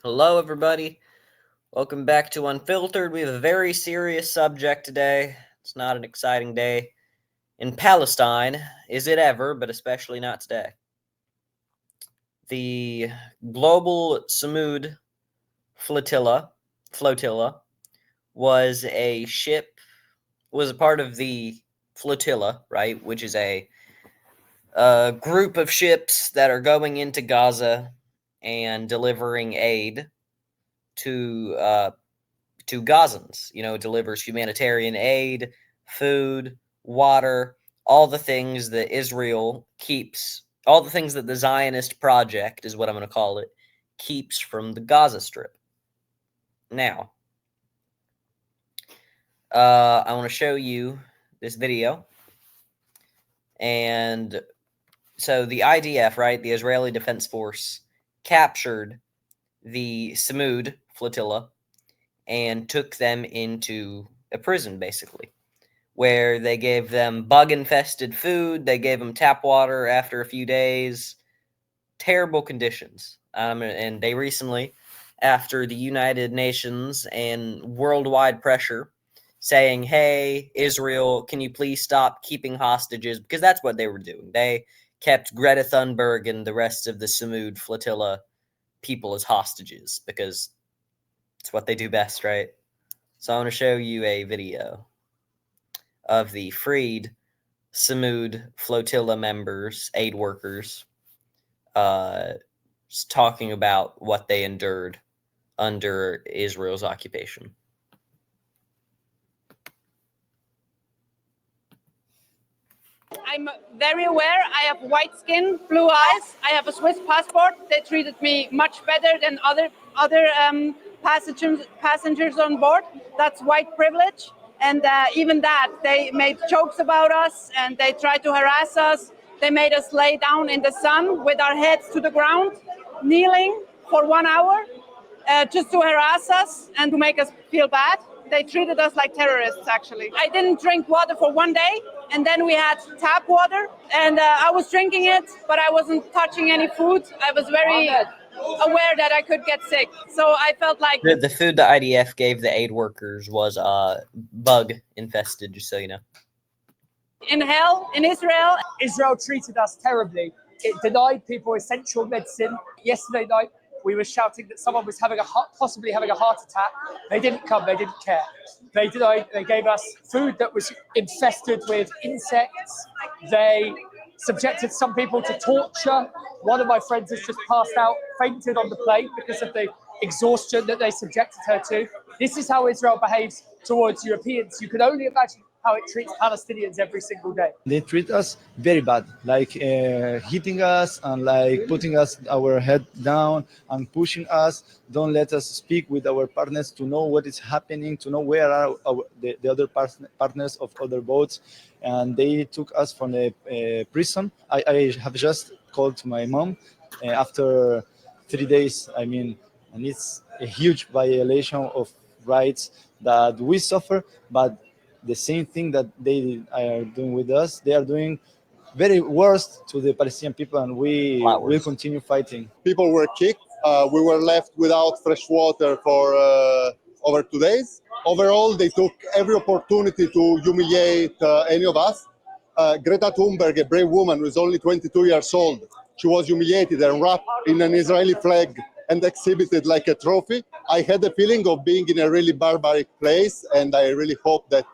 Hello, everybody. Welcome back to Unfiltered. We have a very serious subject today. It's not an exciting day in Palestine, is it ever, but especially not today. The Global Sumud Flotilla was a part of the flotilla, right, which is a group of ships that are going into Gaza and delivering aid to Gazans. Delivers humanitarian aid, food, water, all the things that Israel keeps, all the things that the Zionist project, is what I'm going to call it, keeps from the Gaza Strip. Now, I want to show you this video. And so the IDF, right, the Israeli Defense Force, captured the Samud flotilla and took them into a prison, basically, where they gave them bug-infested food, they gave them tap water after a few days, terrible conditions. And they recently, after the United Nations and worldwide pressure, saying, hey, Israel, can you please stop keeping hostages? Because that's what they were doing. They kept Greta Thunberg and the rest of the Samud flotilla people as hostages, because it's what they do best, right? So I want to show you a video of the freed Samud flotilla members, aid workers, talking about what they endured under Israel's occupation. I'm very aware. I have white skin, blue eyes. I have a Swiss passport. They treated me much better than other passengers on board. That's white privilege. And even that, they made jokes about us and they tried to harass us. They made us lay down in the sun with our heads to the ground, kneeling for 1 hour, just to harass us and to make us feel bad. They treated us like terrorists, actually. I didn't drink water for 1 day, and then we had tap water, and I was drinking it, but I wasn't touching any food. I was very aware that I could get sick. So I felt like... The food the IDF gave the aid workers was bug-infested, just so you know. In hell, in Israel. Israel treated us terribly. It denied people essential medicine. Yesterday night, we were shouting that someone was possibly having a heart attack. They didn't come, they didn't care. They gave us food that was infested with insects. They subjected some people to torture. One of my friends has just passed out, fainted on the plane because of the exhaustion that they subjected her to. This is how Israel behaves towards Europeans. You can only imagine how it treats Palestinians every single day. They treat us very bad, like hitting us and like putting us our head down and pushing us. Don't let us speak with our partners to know what is happening, to know where are the other partners of other boats. And they took us from a prison. I have just called my mom after 3 days. And it's a huge violation of rights that we suffer, but the same thing that they are doing with us, they are doing very worst to the Palestinian people, and we will continue fighting. People were kicked. We were left without fresh water for over 2 days. Overall, they took every opportunity to humiliate any of us. Greta Thunberg, a brave woman who is only 22 years old, she was humiliated and wrapped in an Israeli flag and exhibited like a trophy. I had a feeling of being in a really barbaric place, and I really hope that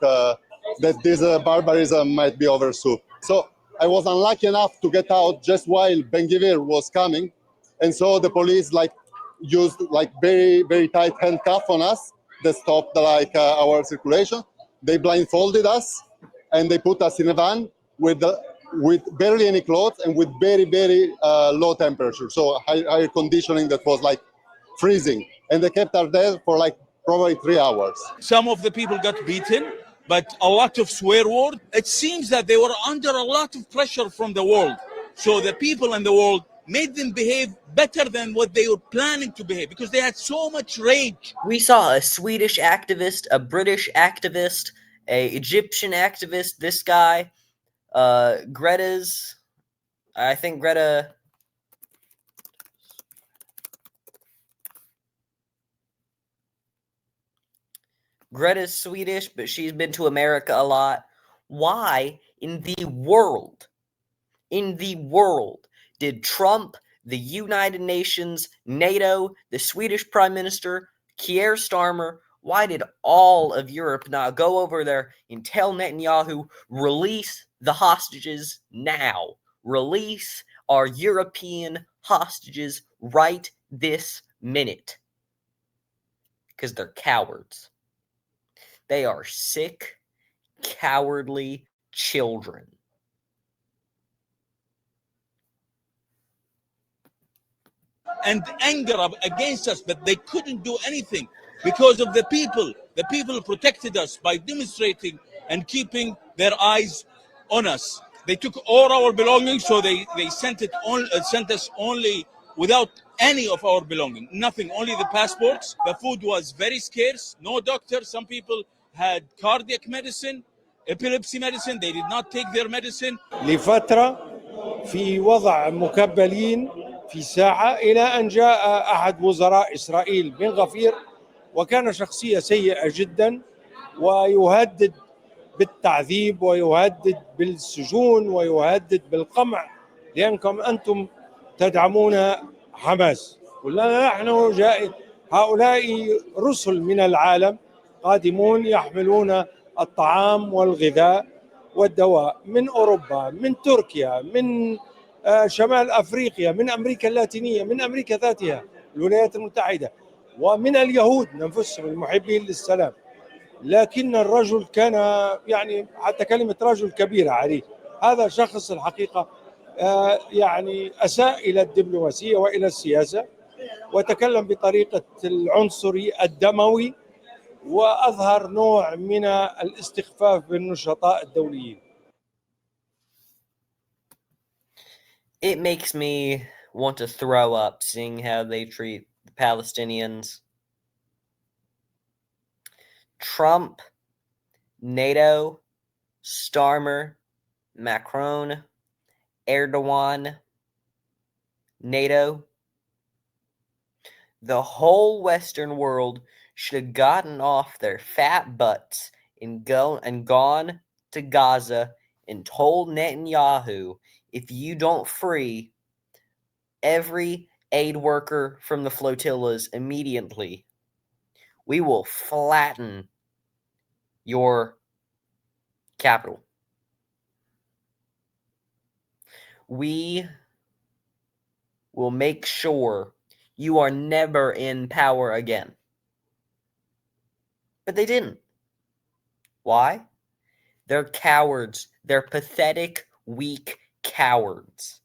this barbarism might be over soon. So I was unlucky enough to get out just while Ben-Gvir was coming, and so the police used very, very tight handcuff on us that stopped our circulation. They blindfolded us, and they put us in a van with barely any clothes and with very, very low temperature, so high conditioning that was freezing. And they kept us there for probably 3 hours. Some of the people got beaten, but a lot of swear words. It seems that they were under a lot of pressure from the world. So the people in the world made them behave better than what they were planning to behave because they had so much rage. We saw a Swedish activist, a British activist, a Egyptian activist, this guy, I think Greta Greta's Swedish, but she's been to America a lot. Why in the world did Trump, the United Nations, NATO, the Swedish Prime Minister, Keir Starmer, why did all of Europe not go over there and tell Netanyahu, release the hostages now? Release our European hostages right this minute. Because they're cowards. They are sick, cowardly children. And anger against us, but they couldn't do anything because of the people. The people protected us by demonstrating and keeping their eyes on us. They took all our belongings, so they sent us only without any of our belongings, nothing, only the passports. The food was very scarce, no doctor. Some people had cardiac medicine, epilepsy medicine. They did not take their medicine. لفترة في وضع مكبلين في ساحة إلى أن جاء أحد وزراء إسرائيل بن غفير، وكان شخصية سيئة جدا، ويهدد بالتعذيب ويهدد بالسجون ويهدد بالقمع لأنكم أنتم تدعمون حماس. قلنا نحن هؤلاء رسل من العالم قادمون يحملون الطعام والغذاء والدواء من أوروبا، من تركيا، من شمال أفريقيا، من أمريكا اللاتينية، من أمريكا ذاتها، الولايات المتحدة، ومن اليهود نفسهم المحبين للسلام. لكن الرجل كان يعني حتى كلمة رجل كبيرة عليه. هذا شخص الحقيقة يعني أساء إلى الدبلوماسية وإلى السياسة، وتكلم بطريقة العنصري الدموي، وأظهر نوع من الاستخفاف بالنشطاء الدوليين. It makes me want to throw up seeing how they treat the Palestinians. Trump, NATO, Starmer, Macron, Erdogan, NATO. The whole Western world should have gotten off their fat butts and gone to Gaza and told Netanyahu, if you don't free every aid worker from the flotillas immediately, we will flatten your capital. We will make sure you are never in power again. But they didn't. Why? They're cowards. They're pathetic, weak cowards.